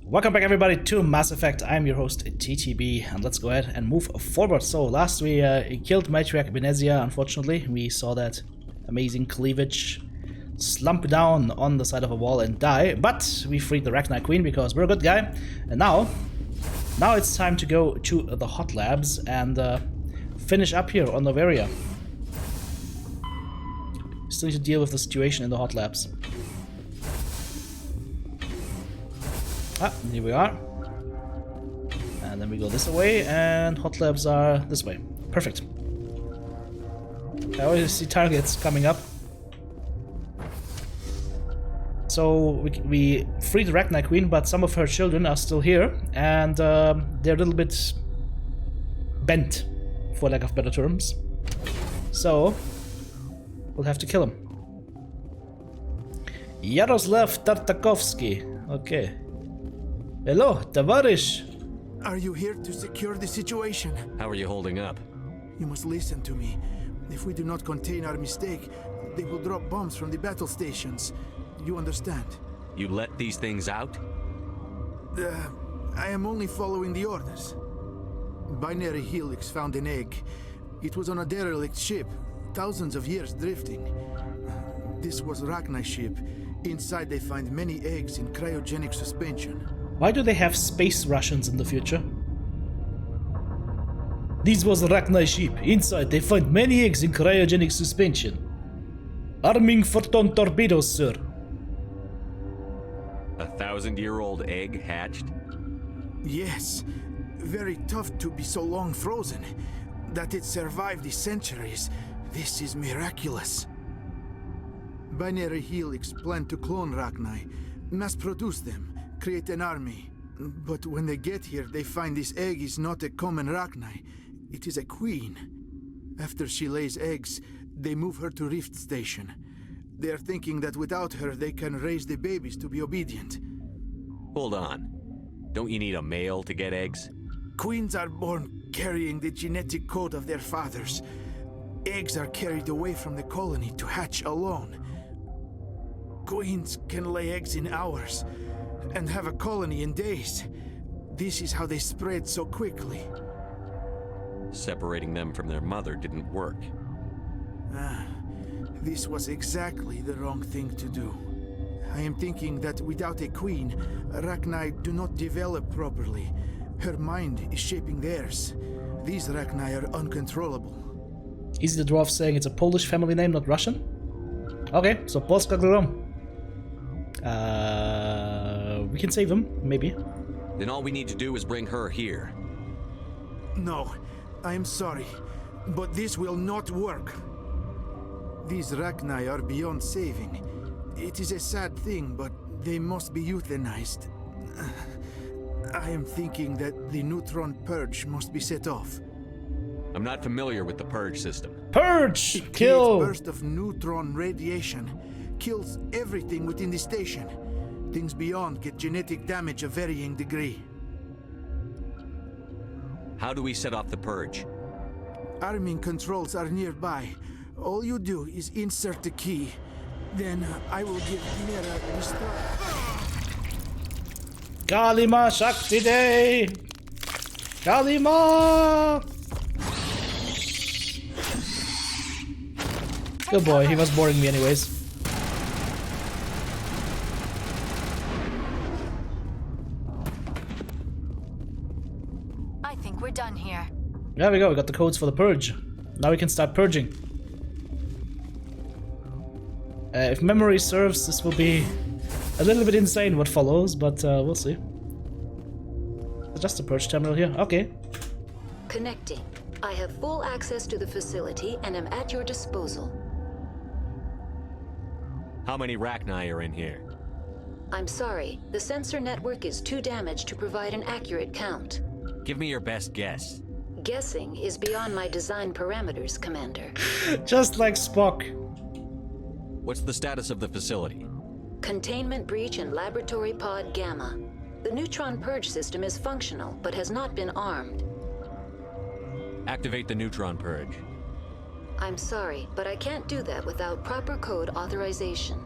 Welcome back everybody to Mass Effect. I'm your host TTB, and let's go ahead and move forward. So last we killed Matriarch Benezia. Unfortunately, we saw that amazing cleavage slump down on the side of a wall and die, but we freed the Rachni Queen because we're a good guy. And now it's time to go to the hot labs and finish up here on Novaria. Still need to deal with the situation in the hot labs. Ah, here we are. And then we go this way, and hot labs are this way. Perfect. I always see targets coming up. So we freed the Rachni Queen, but some of her children are still here, and they're a little bit bent, for lack of better terms. So we'll have to kill him. Yaroslav Tartakovsky. Okay. Hello, Tavarish. Are you here to secure the situation? How are you holding up? You must listen to me. If we do not contain our mistake, they will drop bombs from the battle stations. You understand? You let these things out? I am only following the orders. Binary Helix found an egg. It was on a derelict ship, thousands of years drifting. This was Rachni's ship. Inside they find many eggs in cryogenic suspension. Why do they have space Russians in the future? This was the Rachni ship. Inside they find many eggs in cryogenic suspension. Arming photon torpedoes, sir. 1,000-year-old egg hatched? Yes. Very tough to be so long frozen. That it survived the centuries. This is miraculous. Binary Helix planned to clone Rachni, mass produce them, create an army. But when they get here, they find this egg is not a common Rachni. It is a queen. After she lays eggs, they move her to Rift Station. They are thinking that without her, they can raise the babies to be obedient. Hold on. Don't you need a male to get eggs? Queens are born carrying the genetic code of their fathers. Eggs are carried away from the colony to hatch alone. Queens can lay eggs in hours and have a colony in days. This is how they spread so quickly. Separating them from their mother didn't work. This was exactly the wrong thing to do. I am thinking that without a queen, Rachni do not develop properly. Her mind is shaping theirs. These Rachni are uncontrollable. Is the dwarf saying it's a Polish family name, not Russian? Okay, so Polska Grom. We can save him, maybe. Then all we need to do is bring her here. No, I am sorry, but this will not work. These Rachni are beyond saving. It is a sad thing, but they must be euthanized. I am thinking that the neutron purge must be set off. I'm not familiar with the purge system. Purge! It Kill! creates burst of neutron radiation. Kills everything within the station. Things beyond get genetic damage of varying degree. How do we set off the purge? Arming controls are nearby. All you do is insert the key. Then I will give Mira the start. Kalima Shakti Day! Kalima! Good boy, he was boring me anyways. I think we're done here. There we go, we got the codes for the purge. Now we can start purging. If memory serves, this will be a little bit insane what follows, but we'll see. Just a purge terminal here, okay. Connecting. I have full access to the facility and am at your disposal. How many Rachni are in here? I'm sorry, the sensor network is too damaged to provide an accurate count. Give me your best guess. Guessing is beyond my design parameters, Commander. Just like Spock. What's the status of the facility? Containment breach in Laboratory Pod Gamma. The neutron purge system is functional, but has not been armed. Activate the neutron purge. I'm sorry, but I can't do that without proper code authorization.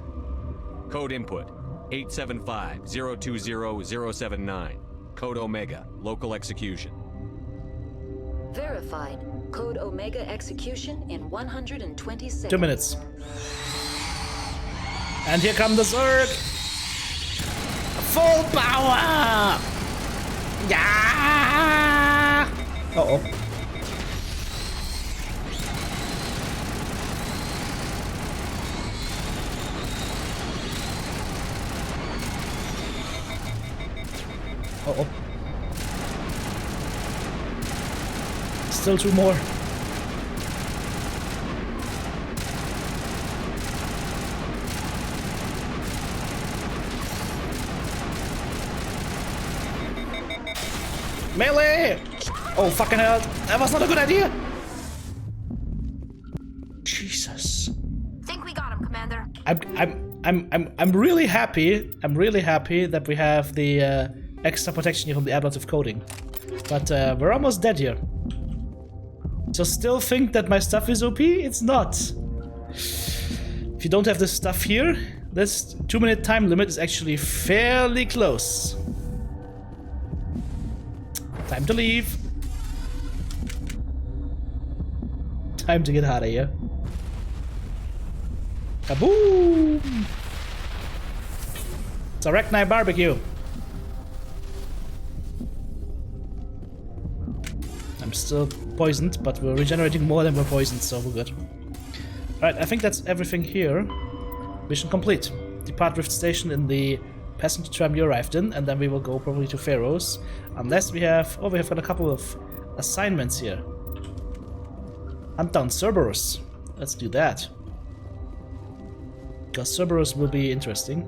Code input. 875-020-079. Code Omega. Local execution. Verified. Code Omega execution in 120 seconds. 2 minutes. And here come the Zerg! Full power! Yeah! Uh-oh. Uh-oh. Still 2 more. Melee! Oh fucking hell! That was not a good idea. Jesus. Think we got him, Commander. I'm really happy. I'm really happy that we have the extra protection here from the ablative coating. But we're almost dead here. So still think that my stuff is OP? It's not. If you don't have this stuff here, this 2-minute time limit is actually fairly close. Time to leave. Time to get out of here. Kaboom! It's a Arachni barbecue. I'm still poisoned, but we're regenerating more than we're poisoned, so we're good. Alright, I think that's everything here. Mission complete. Depart Rift Station in the passenger tram you arrived in, and then we will go probably to Pharaoh's. Unless we have... Oh, we have got a couple of assignments here. Hunt down Cerberus. Let's do that. Because Cerberus will be interesting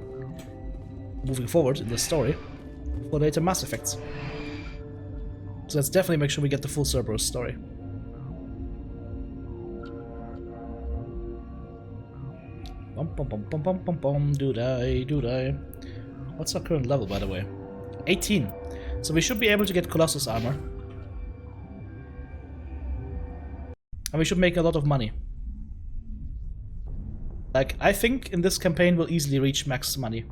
moving forward in the story for later Mass Effects. So let's definitely make sure we get the full Cerberus story. Bum bum bum bum bum bum bum. Do die. What's our current level, by the way? 18. So we should be able to get Colossus armor. And we should make a lot of money. Like, I think in this campaign we'll easily reach max money.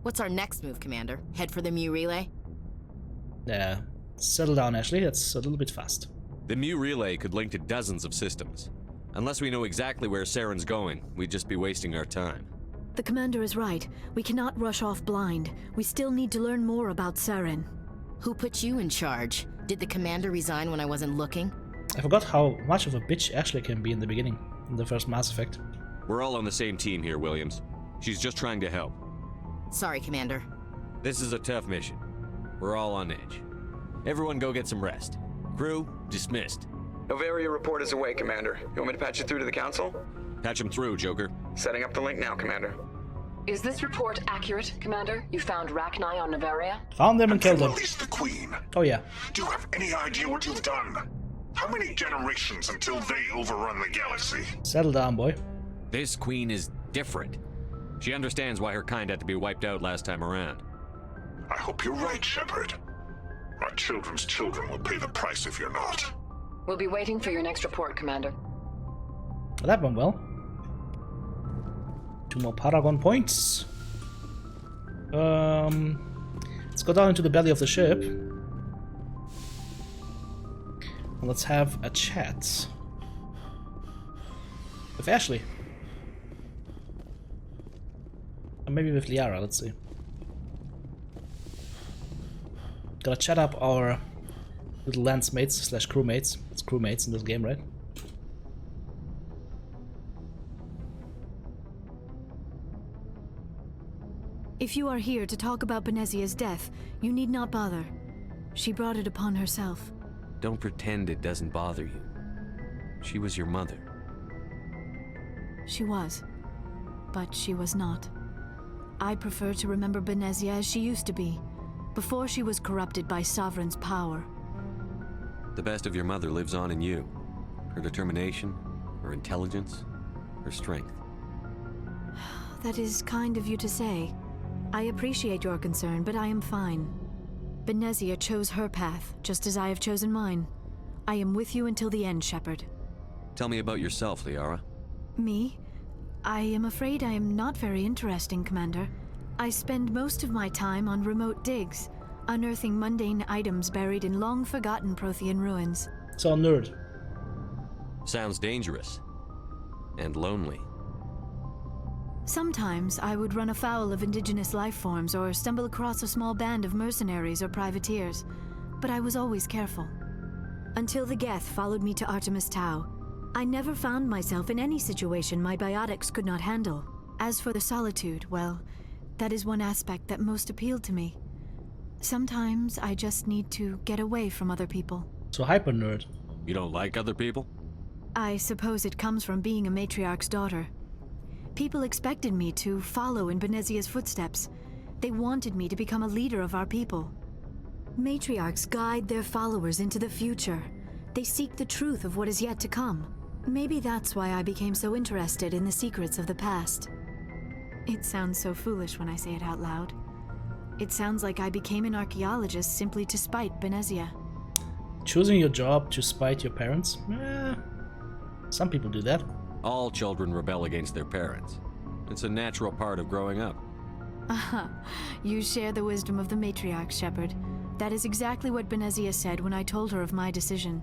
What's our next move, Commander? Head for the Mu Relay? Yeah. Settle down, Ashley. That's a little bit fast. The Mu Relay could link to dozens of systems. Unless we know exactly where Saren's going, we'd just be wasting our time. The Commander is right. We cannot rush off blind. We still need to learn more about Saren. Who put you in charge? Did the Commander resign when I wasn't looking? I forgot how much of a bitch Ashley can be in the beginning, in the first Mass Effect. We're all on the same team here, Williams. She's just trying to help. Sorry, Commander. This is a tough mission. We're all on edge. Everyone go get some rest. Crew, dismissed. Novaria report is away, Commander. You want me to patch it through to the Council? Patch him through, Joker. Setting up the link now, Commander. Is this report accurate, Commander? You found Rachni on Novaria? Found them and killed them. Release the Queen. Oh yeah. Do you have any idea what you've done? How many generations until they overrun the galaxy? Settle down, boy. This Queen is different. She understands why her kind had to be wiped out last time around. I hope you're right, Shepard. My children's children will pay the price if you're not. We'll be waiting for your next report, Commander. Well, that went well. 2 more Paragon points. Let's go down into the belly of the ship. And let's have a chat with Ashley. Or maybe with Liara, let's see. Gotta chat up our little lancemates slash crewmates. It's crewmates in this game, right? If you are here to talk about Benezia's death, you need not bother. She brought it upon herself. Don't pretend it doesn't bother you. She was your mother. She was. But she was not. I prefer to remember Benezia as she used to be, before she was corrupted by Sovereign's power. The best of your mother lives on in you. Her determination, her intelligence, her strength. That is kind of you to say. I appreciate your concern, but I am fine. Benezia chose her path, just as I have chosen mine. I am with you until the end, Shepard. Tell me about yourself, Liara. Me? I am afraid I am not very interesting, Commander. I spend most of my time on remote digs, unearthing mundane items buried in long-forgotten Prothean ruins. So, nerd. Sounds dangerous. And lonely. Sometimes I would run afoul of indigenous life forms or stumble across a small band of mercenaries or privateers, but I was always careful. Until the Geth followed me to Artemis Tau, I never found myself in any situation my biotics could not handle. As for the solitude, well, that is one aspect that most appealed to me. Sometimes I just need to get away from other people. So hyper nerd. You don't like other people? I suppose it comes from being a matriarch's daughter. People expected me to follow in Benezia's footsteps. They wanted me to become a leader of our people. Matriarchs guide their followers into the future. They seek the truth of what is yet to come. Maybe that's why I became so interested in the secrets of the past. It sounds so foolish when I say it out loud. It sounds like I became an archaeologist simply to spite Benezia. Choosing your job to spite your parents? Some people do that. All children rebel against their parents. It's a natural part of growing up. Aha, you share the wisdom of the matriarch, Shepard. That is exactly what Benezia said when I told her of my decision.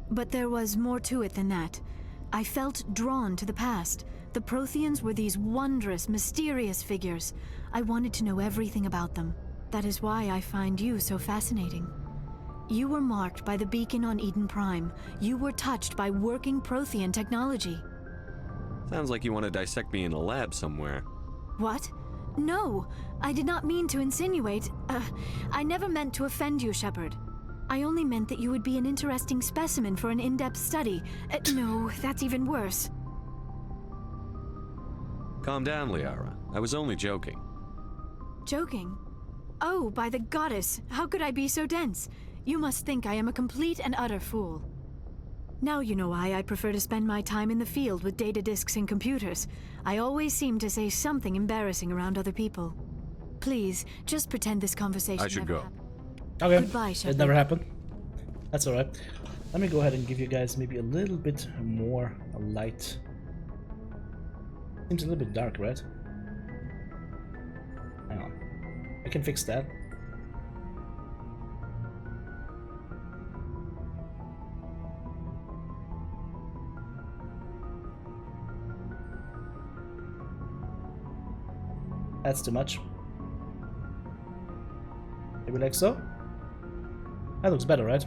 But there was more to it than that. I felt drawn to the past. The Protheans were these wondrous, mysterious figures. I wanted to know everything about them. That is why I find you so fascinating. You were marked by the beacon on Eden Prime. You were touched by working Prothean technology. Sounds like you want to dissect me in a lab somewhere. What? No, I did not mean to insinuate. I never meant to offend you, Shepard. I only meant that you would be an interesting specimen for an in-depth study. No, that's even worse. Calm down, Liara. I was only joking. Joking? Oh, by the goddess, how could I be so dense? You must think I am a complete and utter fool. Now you know why I prefer to spend my time in the field with data disks and computers. I always seem to say something embarrassing around other people. Please, just pretend this conversation I should never go. happened. Okay, Goodbye, Shepard. it never happened. That's alright. Let me go ahead and give you guys maybe a little bit more light. Seems a little bit dark, right? Hang on. I can fix that. That's too much. Maybe like so? That looks better, right?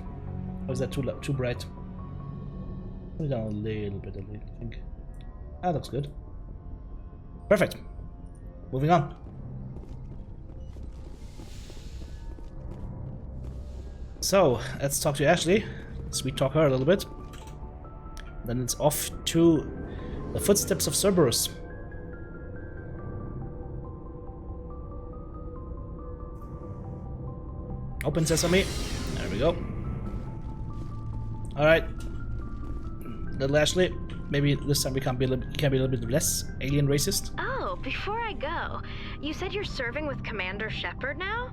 Or is that too bright? Put it down a little bit, I think. That looks good. Perfect. Moving on. So, let's talk to Ashley. Sweet talk her a little bit. Then it's off to the footsteps of Cerberus. Open sesame. There we go. Alright. Little Ashley. Maybe this time we can be a little bit less alien racist. Oh, before I go, you said you're serving with Commander Shepard now?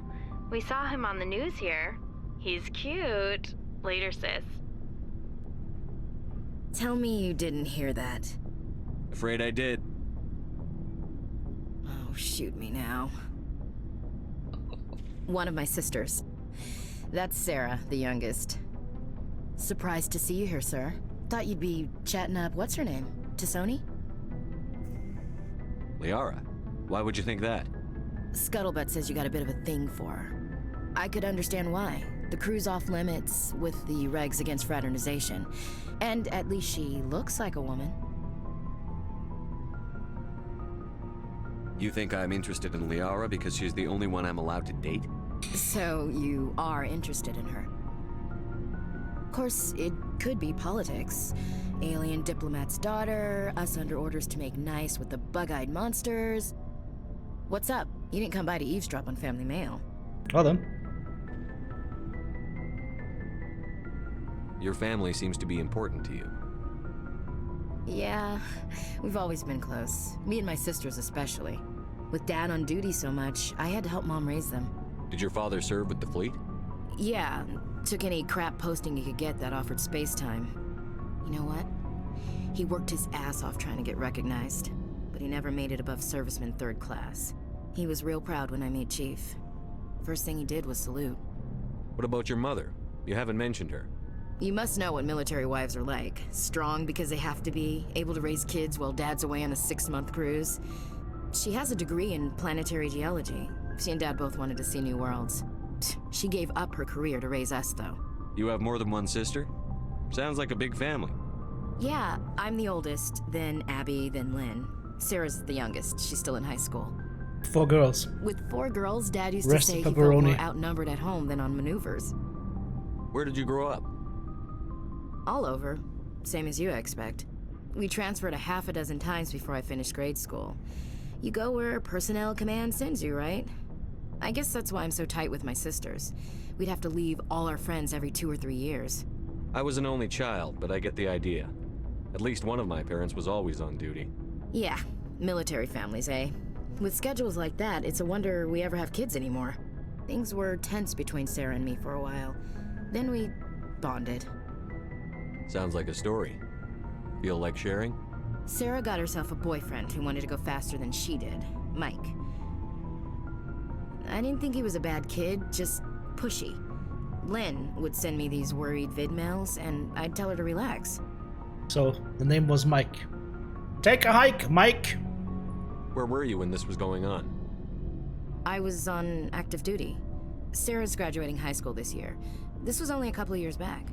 We saw him on the news here. He's cute. Later, sis. Tell me you didn't hear that. Afraid I did. Oh, shoot me now. One of my sisters. That's Sarah, the youngest. Surprised to see you here, sir. Thought you'd be chatting up, what's her name? Tassoni? Liara, why would you think that? Scuttlebutt says you got a bit of a thing for her. I could understand why. The crew's off limits with the regs against fraternization. And at least she looks like a woman. You think I'm interested in Liara because she's the only one I'm allowed to date? So you are interested in her. Of course, it could be politics. Alien diplomat's daughter, us under orders to make nice with the bug-eyed monsters. What's up? You didn't come by to eavesdrop on Family Mail. Well then. Your family seems to be important to you. Yeah, we've always been close. Me and my sisters especially. With Dad on duty so much, I had to help Mom raise them. Did your father serve with the fleet? Yeah, took any crap posting he could get that offered space time. You know what? He worked his ass off trying to get recognized, but he never made it above serviceman 3rd class. He was real proud when I made Chief. First thing he did was salute. What about your mother? You haven't mentioned her. You must know what military wives are like. Strong because they have to be, able to raise kids while dad's away on a 6-month cruise. She has a degree in planetary geology. She and dad both wanted to see new worlds. She gave up her career to raise us, though. You have more than one sister? Sounds like a big family. Yeah, I'm the oldest, then Abby, then Lynn. Sarah's the youngest. She's still in high school. 4 girls. With 4 girls, Dad used Rest to say of he felt pepperoni. more outnumbered at home than on maneuvers. Where did you grow up? All over. Same as you, I expect. We transferred a half a dozen times before I finished grade school. You go where personnel command sends you, right? I guess that's why I'm so tight with my sisters. We'd have to leave all our friends every 2 or 3 years. I was an only child, but I get the idea. At least one of my parents was always on duty. Yeah, military families, eh? With schedules like that, it's a wonder we ever have kids anymore. Things were tense between Sarah and me for a while. Then we bonded. Sounds like a story. Feel like sharing? Sarah got herself a boyfriend who wanted to go faster than she did, Mike. I didn't think he was a bad kid, just pushy. Lynn would send me these worried vid mails, and I'd tell her to relax. So, the name was Mike. Take a hike, Mike! Where were you when this was going on? I was on active duty. Sarah's graduating high school this year. This was only a couple of years back.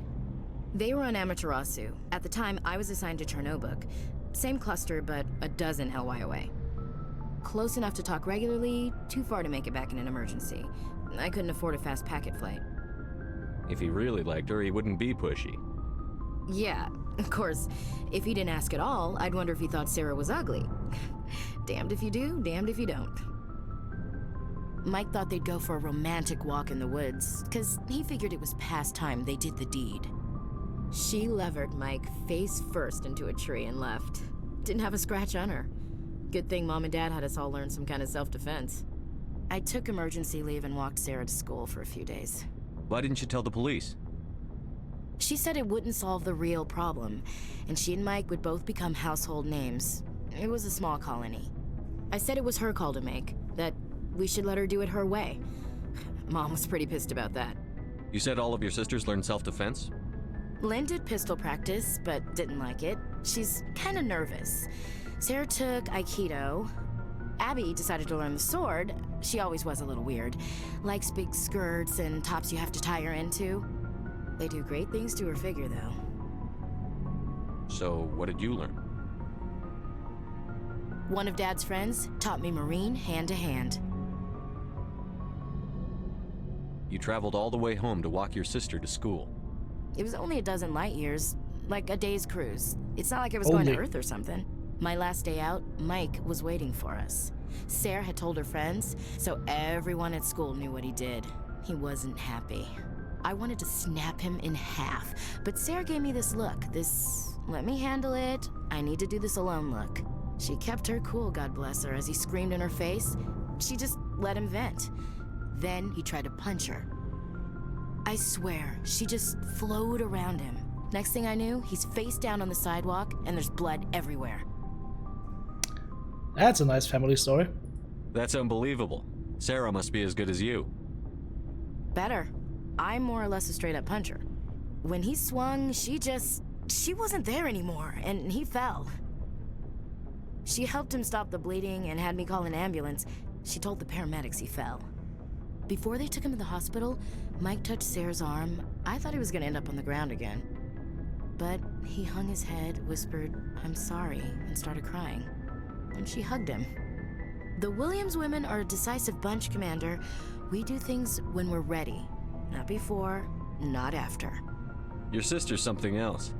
They were on Amaterasu. At the time, I was assigned to Chernobog. Same cluster, but a dozen LY away. Close enough to talk regularly, too far to make it back in an emergency. I couldn't afford a fast packet flight. If he really liked her, he wouldn't be pushy. Yeah, of course. If he didn't ask at all, I'd wonder if he thought Sarah was ugly. Damned if you do, damned if you don't. Mike thought they'd go for a romantic walk in the woods, because he figured it was past time they did the deed. She levered Mike face first into a tree and left. Didn't have a scratch on her. Good thing Mom and Dad had us all learn some kind of self-defense. I took emergency leave and walked Sarah to school for a few days. Why didn't you tell the police? She said it wouldn't solve the real problem, and she and Mike would both become household names. It was a small colony. I said it was her call to make, that we should let her do it her way. Mom was pretty pissed about that. You said all of your sisters learned self-defense? Lynn did pistol practice, but didn't like it. She's kind of nervous. Sarah took Aikido. Abby decided to learn the sword. She always was a little weird. Likes big skirts and tops you have to tie her into. They do great things to her figure, though. So, what did you learn? One of Dad's friends taught me Marine hand-to-hand. You traveled all the way home to walk your sister to school. It was only a dozen light years, like a day's cruise. It's not like I was going to Earth or something. My last day out, Mike was waiting for us. Sarah had told her friends, so everyone at school knew what he did. He wasn't happy. I wanted to snap him in half, but Sarah gave me this look, this let me handle it, I need to do this alone look. She kept her cool, God bless her, as he screamed in her face. She just let him vent. Then he tried to punch her. I swear, she just flowed around him. Next thing I knew, he's face down on the sidewalk, and there's blood everywhere. That's a nice family story. That's unbelievable. Sarah must be as good as you. Better. I'm more or less a straight-up puncher. When he swung, she wasn't there anymore, and he fell. She helped him stop the bleeding and had me call an ambulance. She told the paramedics he fell. Before they took him to the hospital, Mike touched Sarah's arm. I thought he was gonna end up on the ground again. But he hung his head, whispered, "I'm sorry," and started crying. And she hugged him. The Williams women are a decisive bunch, Commander. We do things when we're ready. Not before, not after. Your sister's something else.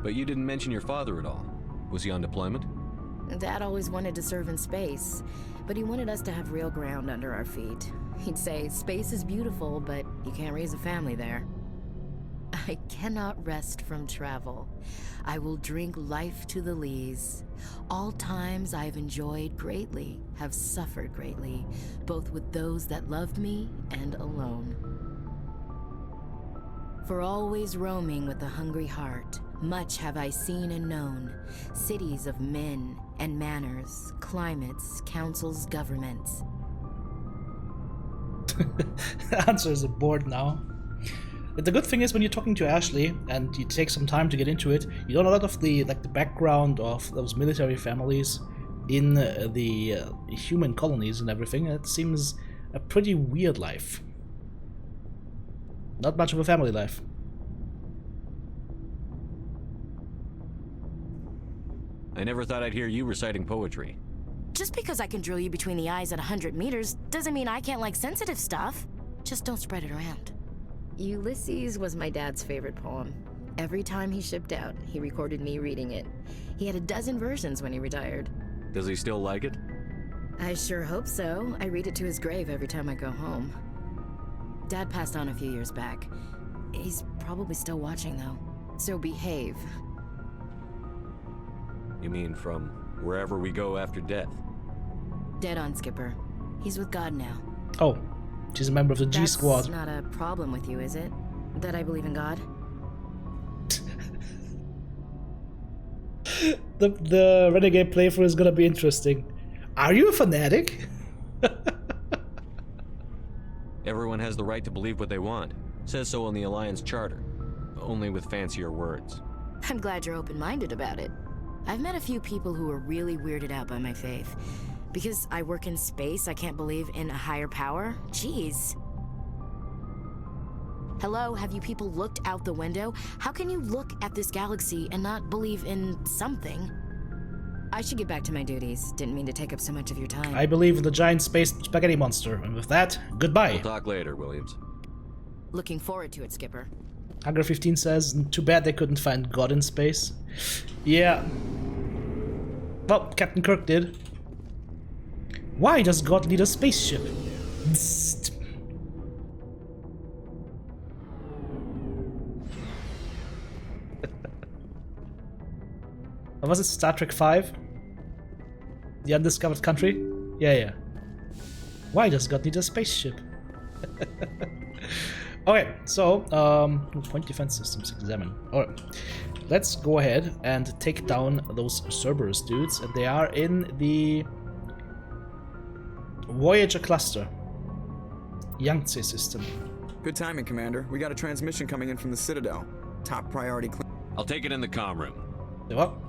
But you didn't mention your father at all. Was he on deployment? Dad always wanted to serve in space, but he wanted us to have real ground under our feet. He'd say, space is beautiful, but you can't raise a family there. I cannot rest from travel. I will drink life to the lees. All times I've enjoyed greatly, have suffered greatly, both with those that loved me and alone. For always roaming with a hungry heart, much have I seen and known, cities of men and manners, climates, councils, governments. The answer is bored now. But the good thing is when you're talking to Ashley and you take some time to get into it, you learn a lot of the background of those military families in the human colonies and everything. It seems a pretty weird life. Not much of a family life. I never thought I'd hear you reciting poetry. Just because I can drill you between the eyes at 100 meters doesn't mean I can't like sensitive stuff. Just don't spread it around. Ulysses was my dad's favorite poem. Every time he shipped out, he recorded me reading it. He had a dozen versions when he retired. Does he still like it? I sure hope so. I read it to his grave every time I go home. Dad passed on a few years back. He's probably still watching, though. So behave. You mean from wherever we go after death? Dead on, Skipper. He's with God now. Oh, she's a member of the G Squad. That's not a problem with you, is it? That I believe in God? The Renegade playthrough is gonna be interesting. Are you a fanatic? Everyone has the right to believe what they want. Says so in the Alliance Charter. Only with fancier words. I'm glad you're open-minded about it. I've met a few people who are really weirded out by my faith. Because I work in space, I can't believe in a higher power? Jeez. Hello, have you people looked out the window? How can you look at this galaxy and not believe in something? I should get back to my duties. Didn't mean to take up so much of your time. I believe in the giant space spaghetti monster. And with that, goodbye. We'll talk later, Williams. Looking forward to it, Skipper. Hunger 15 says, too bad they couldn't find God in space. Yeah. Well, Captain Kirk did. Why does God need a spaceship? Psst. Was it Star Trek 5? The Undiscovered Country? Yeah. Why does God need a spaceship? Okay, so, point defense systems examine. Alright, let's go ahead and take down those Cerberus dudes, and they are in the Voyager cluster. Yangtze system. Good timing, Commander. We got a transmission coming in from the Citadel. Top priority. I'll take it in the comm room. Well.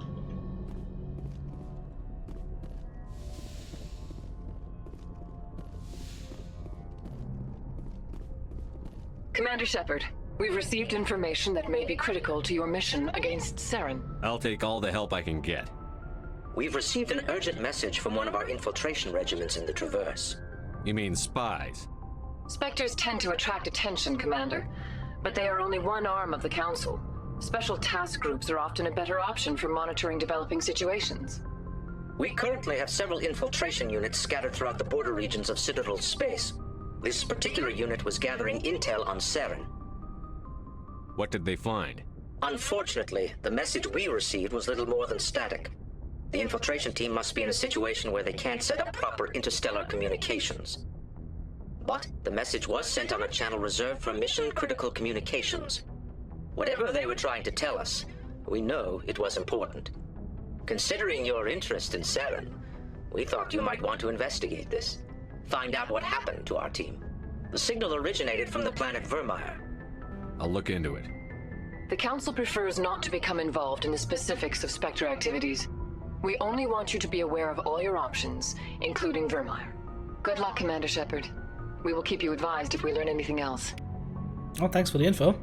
Commander Shepard, we've received information that may be critical to your mission against Saren. I'll take all the help I can get. We've received an urgent message from one of our infiltration regiments in the Traverse. You mean spies? Spectres tend to attract attention, Commander, but they are only one arm of the Council. Special task groups are often a better option for monitoring developing situations. We currently have several infiltration units scattered throughout the border regions of Citadel space. This particular unit was gathering intel on Saren. What did they find? Unfortunately, the message we received was little more than static. The infiltration team must be in a situation where they can't set up proper interstellar communications. But the message was sent on a channel reserved for mission-critical communications. Whatever they were trying to tell us, we know it was important. Considering your interest in Saren, we thought you might want to investigate this. Find out what happened to our team. The signal originated from the planet Vermeer. I'll look into it. The Council prefers not to become involved in the specifics of Spectre activities. We only want you to be aware of all your options, including Vermeer. Good luck, Commander Shepard. We will keep you advised if we learn anything else. Oh, thanks for the info.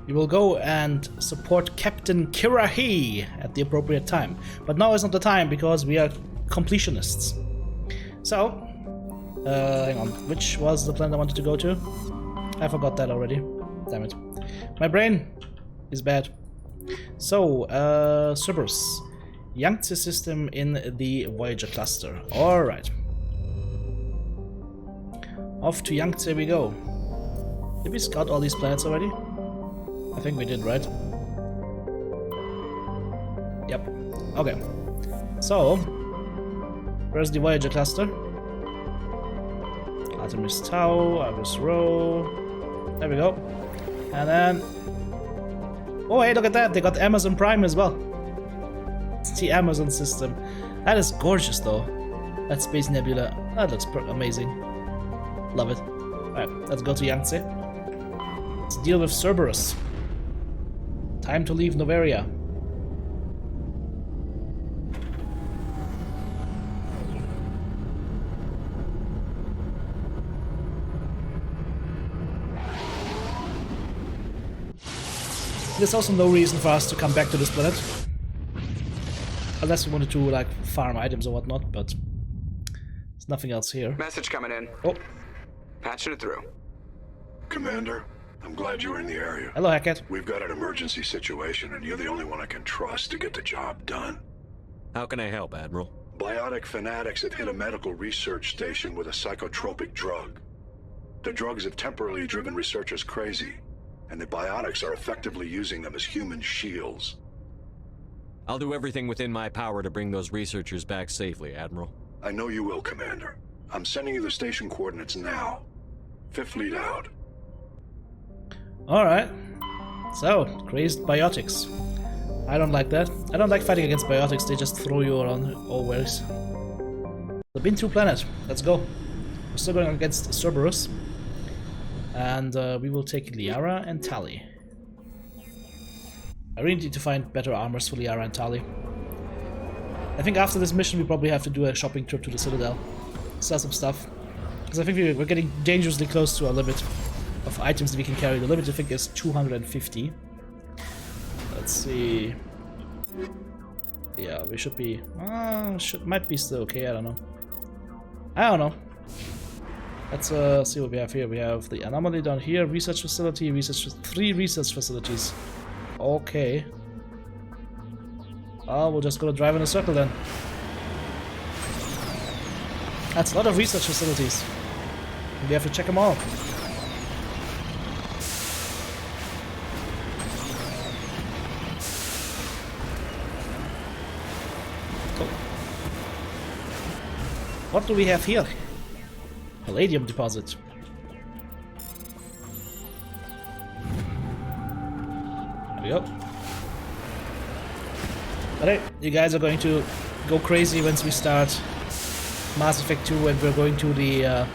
We will go and support Captain Kirahi at the appropriate time. But now is not the time because we are completionists. So, hang on, which was the planet I wanted to go to? I forgot that already. Damn it. My brain is bad. So, Cerberus. Yangtze system in the Voyager cluster. Alright. Off to Yangtze we go. Did we scout all these planets already? I think we did, right? Yep. Okay. So, where's the Voyager cluster? Artemis Tau, Argus Row. There we go. And then... oh, hey, look at that! They got Amazon Prime as well. It's the Amazon system. That is gorgeous, though. That Space Nebula. That looks amazing. Love it. Alright, let's go to Yangtze. Let's deal with Cerberus. Time to leave Noveria. There's also no reason for us to come back to this planet. Unless we wanted to, like, farm items or whatnot, but there's nothing else here. Message coming in. Oh. Patching it through. Commander, I'm glad you're in the area. Hello, Hackett. We've got an emergency situation, and you're the only one I can trust to get the job done. How can I help, Admiral? Biotic fanatics have hit a medical research station with a psychotropic drug. The drugs have temporarily driven researchers crazy, and the biotics are effectively using them as human shields. I'll do everything within my power to bring those researchers back safely, Admiral. I know you will, Commander. I'm sending you the station coordinates now. Fifth Fleet out. Alright. So, crazed biotics. I don't like that. I don't like fighting against biotics, they just throw you around always. The Bin2 planet. Let's go. We're still going against Cerberus. And we will take Liara and Tali. I really need to find better armors for Liara and Tali. I think after this mission we probably have to do a shopping trip to the Citadel. Sell some stuff. Because I think we're getting dangerously close to our limit of items that we can carry. The limit I think is 250. Let's see. Yeah, we should be... might be still okay, I don't know. I don't know. Let's see what we have here. We have the anomaly down here, research facility, 3 research facilities. Okay. Oh, we're just gonna drive in a circle then. That's a lot of research facilities. We have to check them all. Oh. What do we have here? Palladium deposit. There we go. Alright, you guys are going to go crazy once we start Mass Effect 2 and we're going to the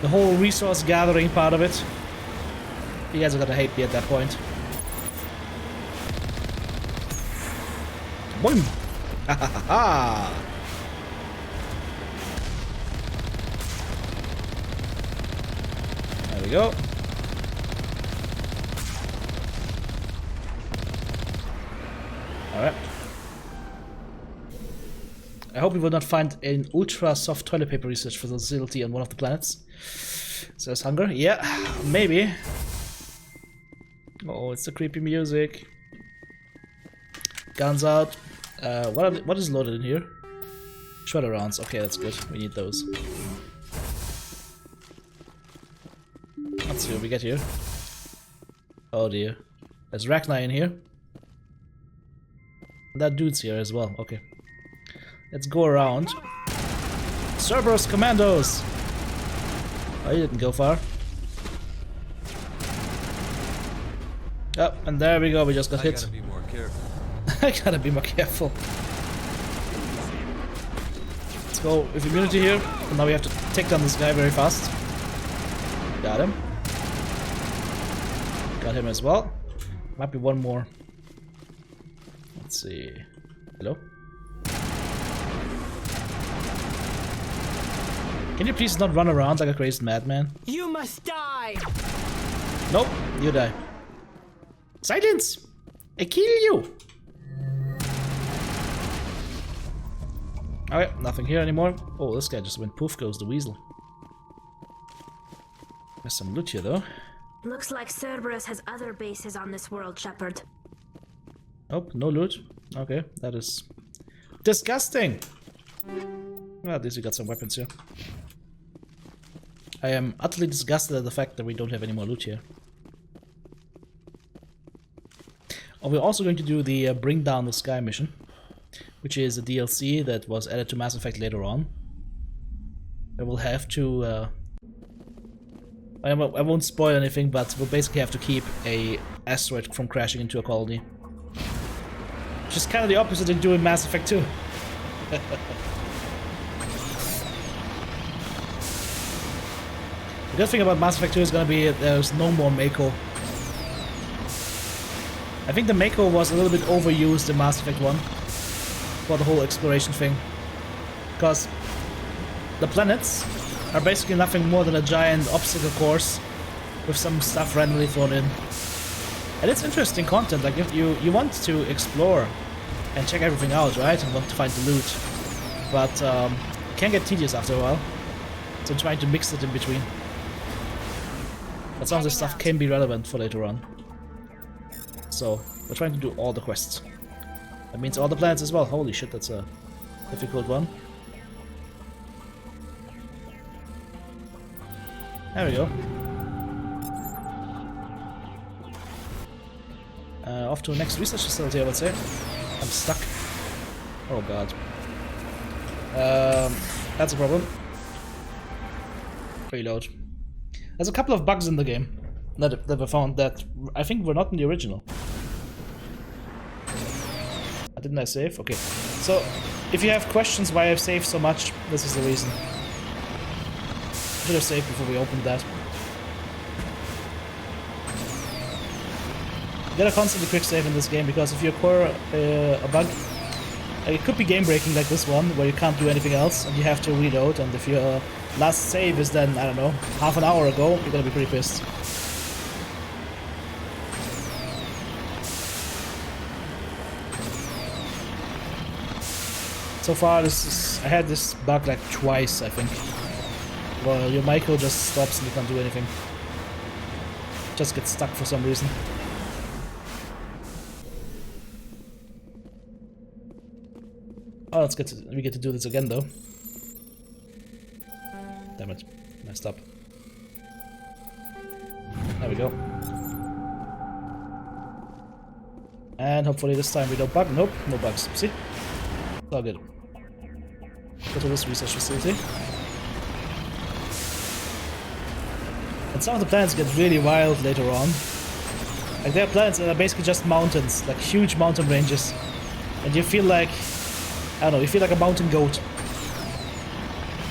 whole resource gathering part of it. You guys are gonna hate me at that point. Boom! Ha ha ha ha! There we go. Alright. I hope we will not find an ultra soft toilet paper research facility on one of the planets. So there's hunger? Yeah, maybe. Oh, it's the creepy music. Guns out. What is loaded in here? Shredder rounds. Okay, that's good. We need those. Let's see what we get here. Oh dear. There's Ragnar in here. That dude's here as well. Okay. Let's go around. Cerberus commandos! Oh, you didn't go far. Oh, and there we go. We just got hit. I gotta be more careful. I gotta be more careful. Let's go with immunity here. And now we have to take down this guy very fast. Got him. Got him as well. Might be one more. Let's see. Hello? Can you please not run around like a crazed madman? You must die! Nope, you die. Silence! I kill you! Okay, nothing here anymore. Oh, this guy just went poof goes the weasel. There's some loot here though. Looks like Cerberus has other bases on this world, Shepard. Oh, no loot. Okay, that is disgusting. Well, at least we got some weapons here. I am utterly disgusted at the fact that we don't have any more loot here. Oh, we're also going to do the Bring Down the Sky mission, which is a DLC that was added to Mass Effect later on. I will have to... I won't spoil anything, but we'll basically have to keep a asteroid from crashing into a colony. Which is kind of the opposite they do in Mass Effect 2. good thing about Mass Effect 2 is gonna be there's no more Mako. I think the Mako was a little bit overused in Mass Effect 1 for the whole exploration thing. Because the planets are basically nothing more than a giant obstacle course with some stuff randomly thrown in. And it's interesting content, like if you want to explore and check everything out, right? And want to find the loot. But it can get tedious after a while. So I'm trying to mix it in between. But some of this stuff can be relevant for later on. So we're trying to do all the quests. That means all the planets as well. Holy shit, that's a difficult one. There we go. Off to the next research facility, I would say. I'm stuck. Oh god. That's a problem. Reload. There's a couple of bugs in the game that were found that I think were not in the original. Didn't I save? Okay. So, if you have questions why I've saved so much, this is the reason. I should have saved before we opened that. You gotta constantly quick save in this game because if you acquire a bug, it could be game breaking like this one where you can't do anything else and you have to reload, and if your last save is then, I don't know, half an hour ago, you're gonna be pretty pissed. So far, I had this bug like twice, I think. Well, your micro just stops and you can't do anything. Just gets stuck for some reason. Oh, we get to do this again though. Damn it, messed up. There we go. And hopefully this time we don't bug. Nope, no bugs. See? It's all good. Go to this research facility. And some of the planets get really wild later on. Like there are planets that are basically just mountains, like huge mountain ranges. And you feel like, I don't know, you feel like a mountain goat.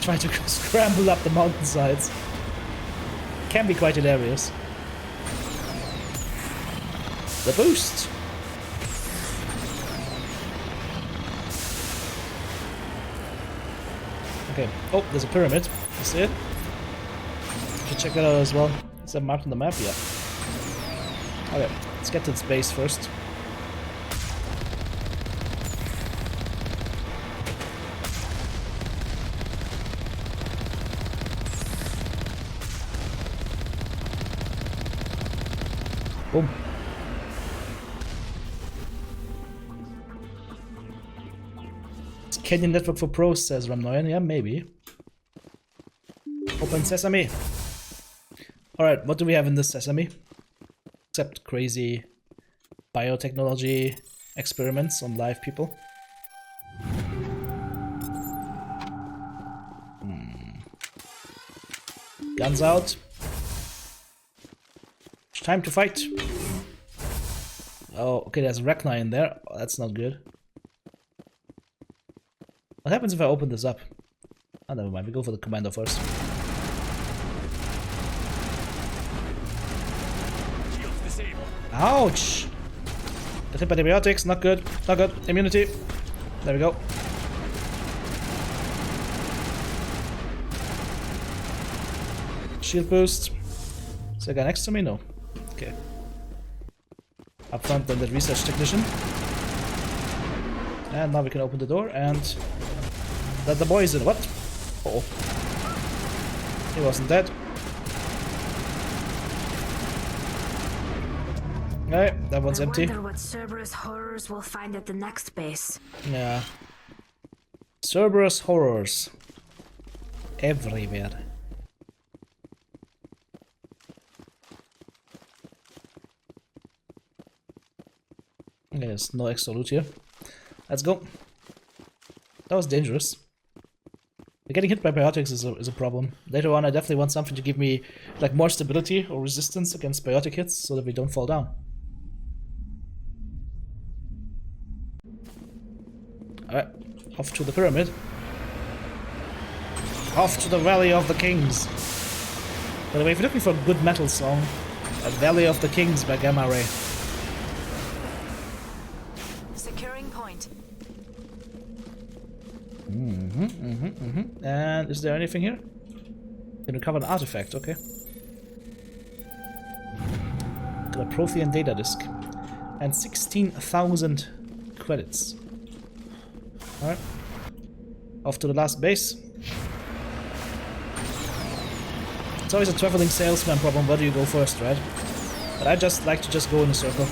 Trying to scramble up the mountainsides. Can be quite hilarious. The boost! Okay. Oh, there's a pyramid. You see it? Should check that out as well. Is that marked on the map? Yeah. Okay, let's get to the base first. Boom. Canyon Network for Pros, says Ramnoyan. Yeah, maybe. Open Sesame. Alright, what do we have in this Sesame? Except crazy biotechnology experiments on live people. Guns out. It's time to fight. Oh, okay, there's Ragnar in there. Oh, that's not good. What happens if I open this up? Oh, never mind. We go for the commander first. Ouch! Got hit by antibiotics. Not good. Not good. Immunity. There we go. Shield boost. Is there a guy next to me? No. Okay. Up front, then the research technician. And now we can open the door and let the boys in. What? Uh oh. He wasn't dead. Okay, that one's empty. I wonder what Cerberus horrors we'll find at the next base. Yeah. Cerberus horrors. Everywhere. Okay, there's no extra loot here. Let's go. That was dangerous. Getting hit by biotics is a problem. Later on, I definitely want something to give me like more stability or resistance against biotic hits so that we don't fall down. Alright, off to the pyramid. Off to the Valley of the Kings. By the way, if you're looking for a good metal song, Valley of the Kings by Gamma Ray. Securing point. And is there anything here? Can recover an artifact, okay. Got a Prothean data disk. And 16,000 credits. Alright. Off to the last base. It's always a traveling salesman problem, where do you go first, right? But I just like to just go in a circle.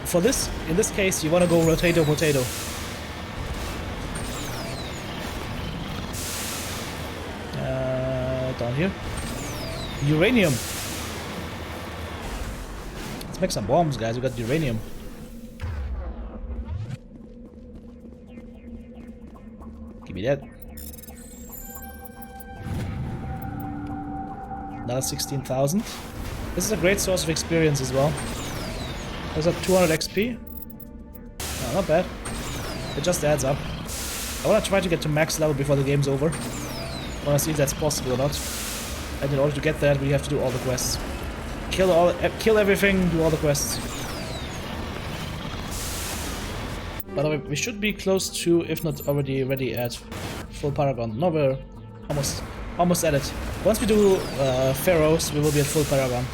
For this, in this case, you want to go rotato potato. Down here. Uranium. Let's make some bombs, guys. We got uranium. Give me that. Another 16,000. This is a great source of experience as well. There's a 200 XP. Oh, not bad. It just adds up. I want to try to get to max level before the game's over. I want to see if that's possible or not. And in order to get that, we have to do all the quests. Kill everything, do all the quests. By the way, we should be close to, if not already ready at full Paragon. No, we're almost at it. Once we do Pharaohs, we will be at full Paragon.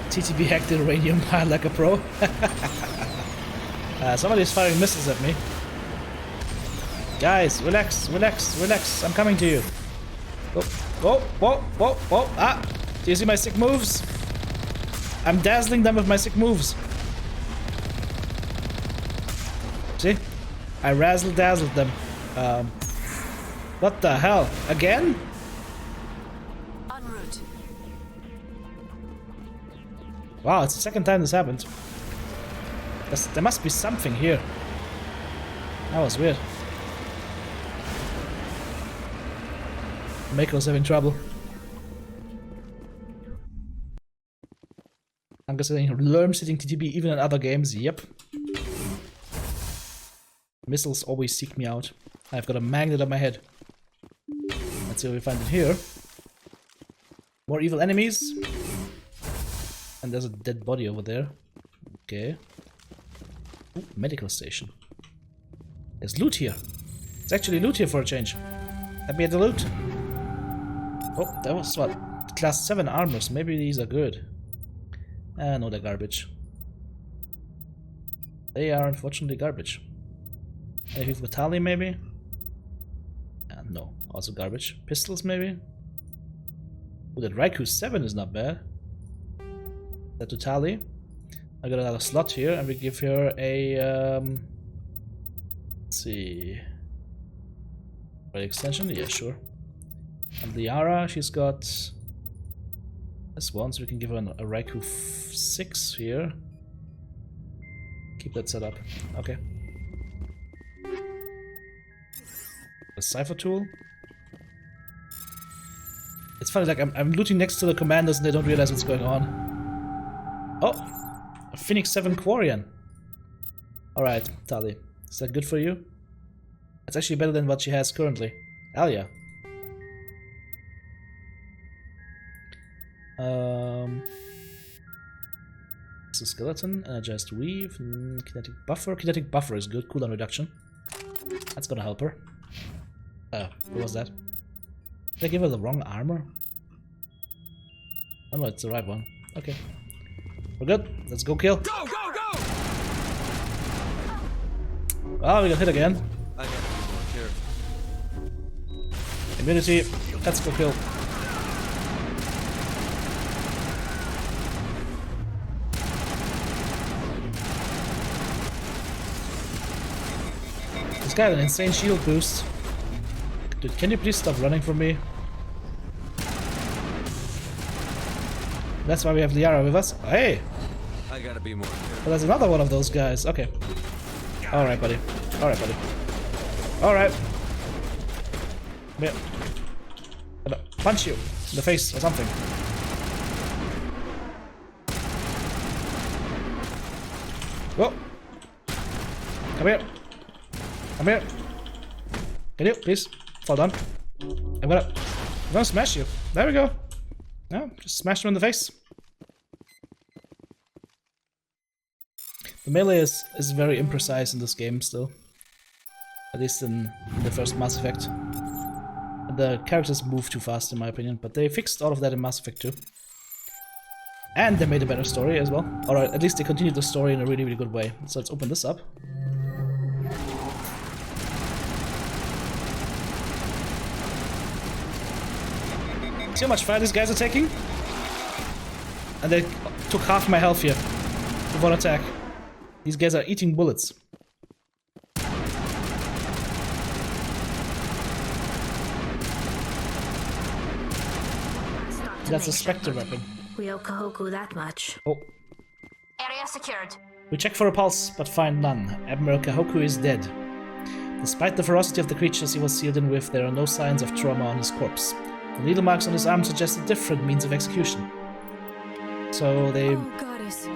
TTB hacked the uranium pile like a pro. Somebody's firing missiles at me. Guys, relax, relax, relax. I'm coming to you. Whoa, whoa, whoa, whoa. Ah! Do you see my sick moves? I'm dazzling them with my sick moves. See? I razzle-dazzled them. What the hell? Again? En route. Wow, it's the second time this happened. There must be something here. That was weird. Mako's having trouble. I'm considering Lerm sitting TTB even in other games. Yep. Missiles always seek me out. I've got a magnet on my head. Let's see what we find in here. More evil enemies. And there's a dead body over there. Okay. Ooh, medical station. There's loot here. It's actually loot here for a change. Let me get the loot. Oh, that was what? Class 7 armors. Maybe these are good. No, they're garbage. They are unfortunately garbage. Anything with Tali, maybe? No, also garbage. Pistols, maybe? Oh, that Raikou 7 is not bad. That to Tali. I got another slot here, and we give her a let's see, right extension. Yeah, sure. And Liara, she's got this one, so we can give her a Raikou 6 here. Keep that set up. Okay. A cipher tool. It's funny, like I'm looting next to the commanders and they don't realize what's going on. Oh, a Phoenix 7 Quarian. Alright, Tali. Is that good for you? It's actually better than what she has currently. Alia. Exoskeleton, energized weave, kinetic buffer. Kinetic buffer is good, cooldown reduction. That's gonna help her. What was that? Did I give her the wrong armor? Oh no, it's the right one. Okay. We're good. Let's go kill. Go, go, go! Oh, we got hit again. I got here. Immunity. Let's go kill. This guy had an insane shield boost. Dude, can you please stop running from me? That's why we have Liara with us. Oh, hey! I gotta be more careful. Well, there's another one of those guys. Okay. Alright, buddy. Alright, buddy. Alright. Come here. I'm gonna punch you in the face or something. Whoa! Come here. Come here. Can you, please? Fall down. I'm gonna smash you. There we go. No, just smash him in the face. The melee is very imprecise in this game still. At least in the first Mass Effect. And the characters move too fast in my opinion, but they fixed all of that in Mass Effect 2. And they made a better story as well. Alright, at least they continued the story in a really, really good way. So let's open this up. See how much fire these guys are taking? And they took half my health here with one attack. These guys are eating bullets. That's a Spectre weapon. We owe Kahoku that much. Oh. Area secured. We check for a pulse, but find none. Admiral Kahoku is dead. Despite the ferocity of the creatures he was sealed in with, there are no signs of trauma on his corpse. The needle marks on his arm suggest a different means of execution. So they... Oh, goddess.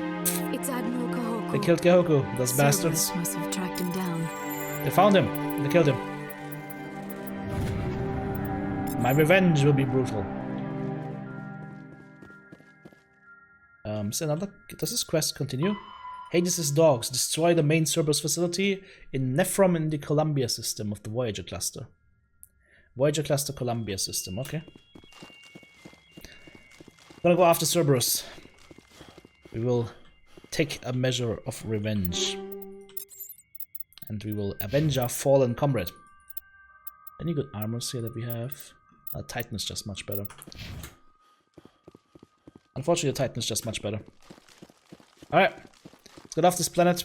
It's Admiral Kahoku. They killed Kahoku, those bastards. Must have tracked him down. They found him. They killed him. My revenge will be brutal. Does this quest continue? Hades' dogs destroy the main Cerberus facility in Nephrom in the Columbia system of the Voyager cluster. Voyager cluster Columbia system, okay. Gonna go after Cerberus. We will take a measure of revenge. And we will avenge our fallen comrade. Any good armors here that we have? Titan is just much better. Unfortunately, the Titan is just much better. Alright, let's get off this planet.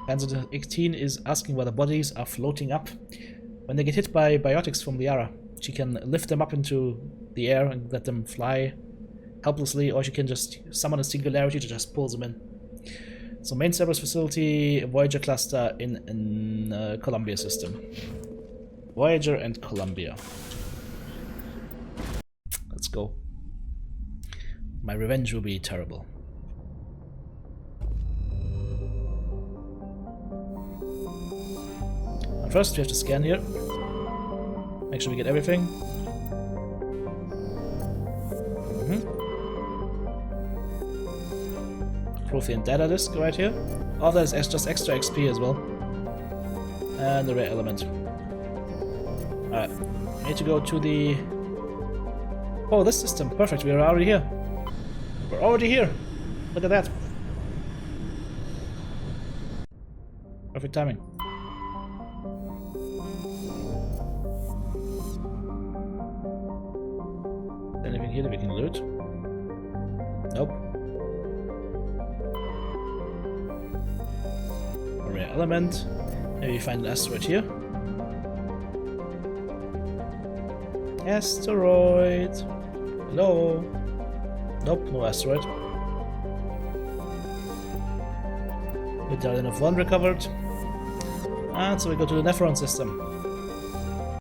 Panzer E.13 is asking why the bodies are floating up. When they get hit by biotics from Liara, she can lift them up into the air and let them fly helplessly, or she can just summon a singularity to just pull them in. So main Cerberus facility, Voyager cluster in Columbia system. Voyager and Columbia. Let's go. My revenge will be terrible. And first we have to scan here. Make sure we get everything. Prothean data disk right here. All that is just extra XP as well. And the rare element. Alright. We need to go to the... Oh, this system. Perfect. We are already here. We're already here. Look at that. Perfect timing. Anything here that we can loot? Nope. Rare element. Maybe find an asteroid here. Asteroid. Hello. Nope, no asteroid. Medallion of 1 recovered. And so we go to the Nephron system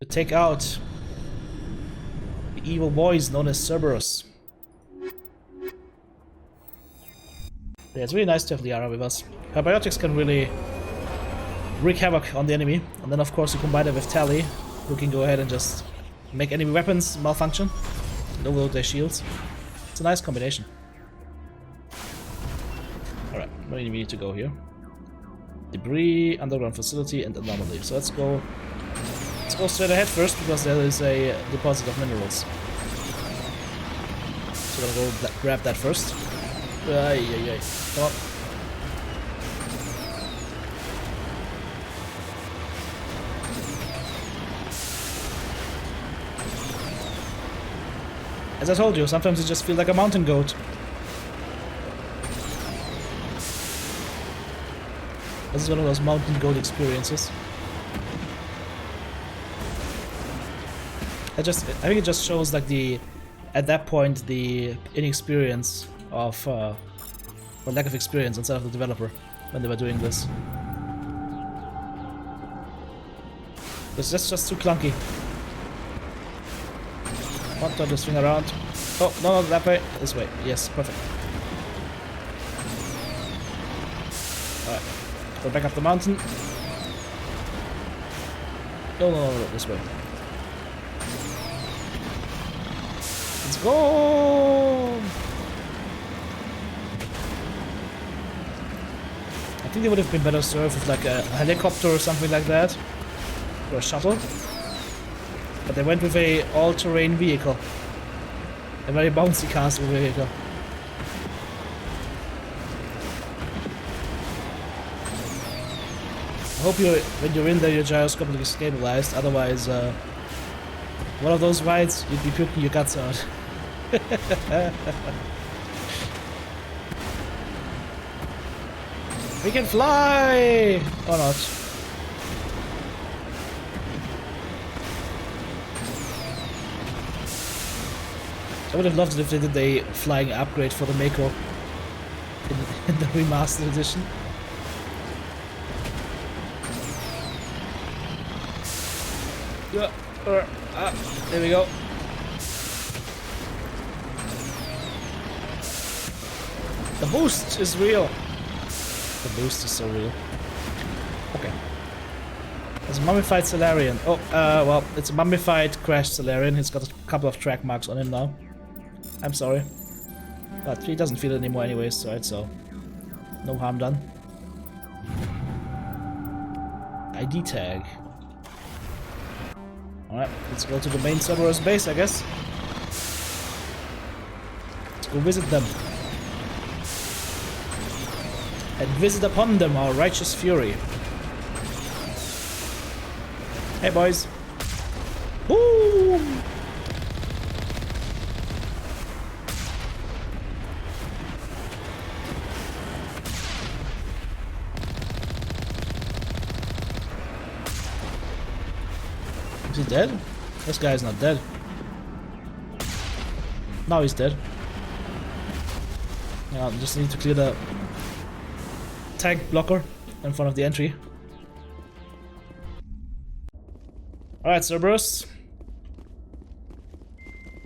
to take out the evil boys known as Cerberus. Yeah, it's really nice to have Liara with us. Her biotics can really wreak havoc on the enemy, and then of course you combine it with Tali, who can go ahead and just make enemy weapons malfunction and overload their shields. It's a nice combination. Alright, where do we need to go here? Debris, underground facility, and anomaly. So let's go straight ahead first, because there is a deposit of minerals. So I'm gonna go grab that first. Come on. As I told you, sometimes you just feel like a mountain goat. This is one of those mountain goat experiences. I think it just shows like at that point the inexperience of or lack of experience inside of the developer when they were doing this. It's just too clunky. Come on, turn this thing around. Oh, no, that way. This way. Yes, perfect. Go back up the mountain. No, no, no, this way. Let's go! I think they would have been better served with like a helicopter or something like that. Or a shuttle. But they went with a all-terrain vehicle. A very bouncy castle vehicle. I hope when you're in there, your gyroscope is stabilized. Otherwise, one of those rides, you'd be puking your guts out. We can fly! Or not. I would have loved it if they did a flying upgrade for the Mako in the remastered edition. There we go. The boost is real. The boost is so real. Okay. There's a mummified Solarian. Oh, well, it's a mummified crashed Solarian. He's got a couple of track marks on him now. I'm sorry. But he doesn't feel it anymore anyways, right? So, no harm done. ID tag. Alright, let's go to the main Cerberus base, I guess. Let's go visit them. And visit upon them our righteous fury. Hey boys. Boom! Is he dead? This guy's not dead. Now he's dead. Yeah, just need to clear the tank blocker in front of the entry. Alright, Cerberus.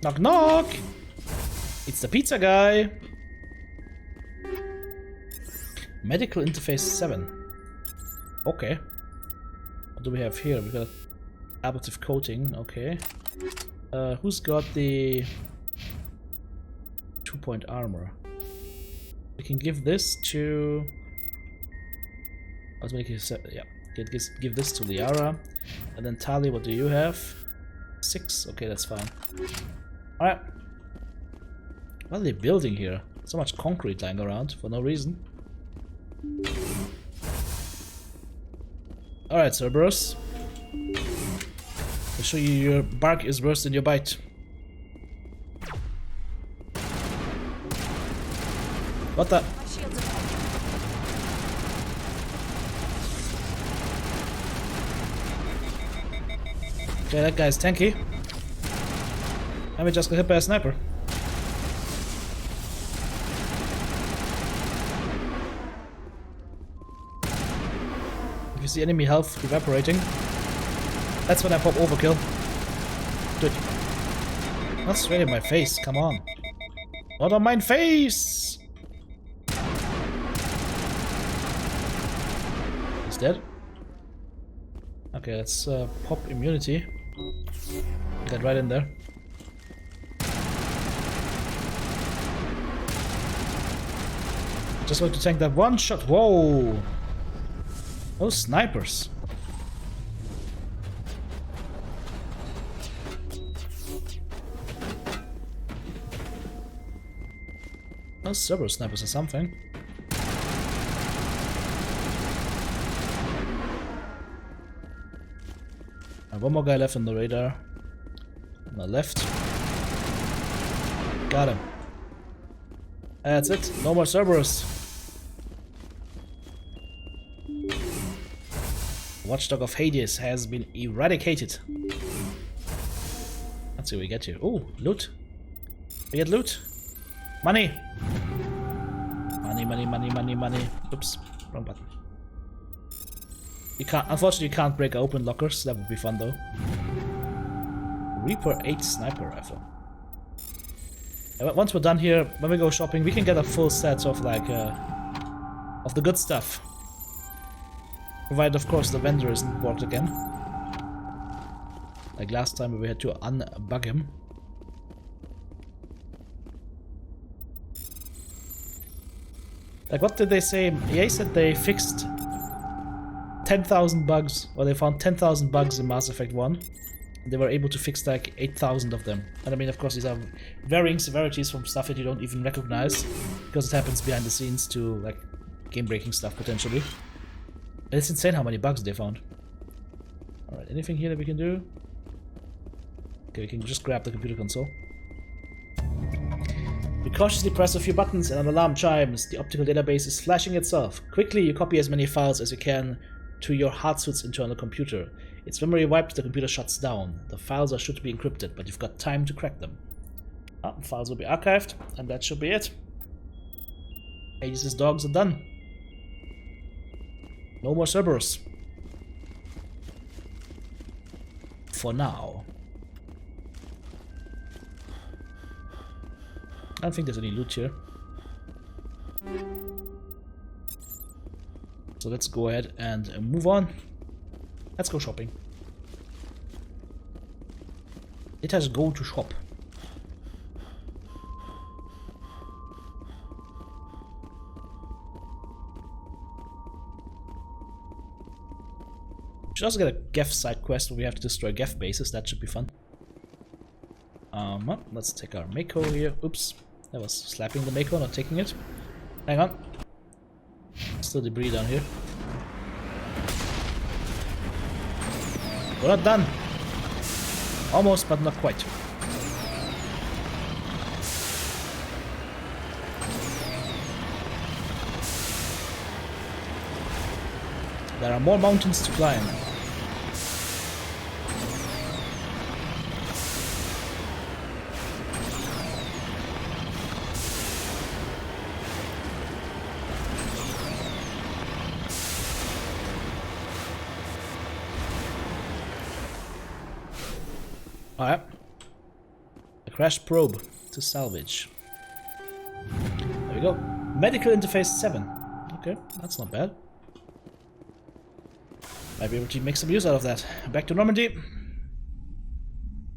Knock knock! It's the pizza guy! Medical interface 7. Okay. What do we have here? We got ablative coating, okay. Who's got the 2-point armor? We can give this to... yeah, give this to Liara. And then Tali, what do you have? 6, okay, that's fine. Alright. What are they building here? So much concrete lying around for no reason. Alright, Cerberus. I'll show you your bark is worse than your bite. What the? Okay, that guy's tanky. And we just got hit by a sniper. If you see enemy health evaporating, that's when I pop overkill. Dude. Not straight in my face, come on. Not on my face! He's dead. Okay, let's pop immunity. Get right in there. Just want to tank that one shot. Whoa! Those snipers. Those several snipers or something. And one more guy left on the radar. On the left. Got him. That's it. No more Cerberus. Watchdog of Hades has been eradicated. Let's see what we get here. Oh, loot. We get loot. Money. Money, money, money, money, money. Oops, wrong button. You can't, unfortunately, you can't break open lockers. That would be fun though. Reaper 8 sniper rifle. Once we're done here, when we go shopping, we can get a full set of like of the good stuff. Provided, of course, the vendor isn't blocked again. Like last time we had to unbug him. Like, what did they say? EA said they fixed 10,000 bugs, or they found 10,000 bugs in Mass Effect 1. They were able to fix like 8,000 of them. And I mean, of course, these are varying severities from stuff that you don't even recognize, because it happens behind the scenes to like game-breaking stuff potentially. And it's insane how many bugs they found. Alright, anything here that we can do? Okay, we can just grab the computer console. You cautiously press a few buttons and an alarm chimes. The optical database is flashing itself. Quickly, you copy as many files as you can to your hardsuit's internal computer. Its memory wiped, the computer shuts down. The files are sure to be encrypted, but you've got time to crack them. Files will be archived, and that should be it. Aegis' dogs are done. No more Cerberus. For now. I don't think there's any loot here. So let's go ahead and move on. Let's go shopping. Let us go to shop. We should also get a Geth side quest where we have to destroy Geth bases. That should be fun. Let's take our Mako here. Oops. That was slapping the Mako, not taking it. Hang on. Still debris down here. We're not done. Almost, but not quite. There are more mountains to climb. Alright. A crash probe to salvage. There we go. Medical interface 7. Okay, that's not bad. Might be able to make some use out of that. Back to Normandy.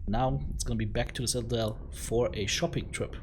Now it's gonna be back to the Citadel for a shopping trip.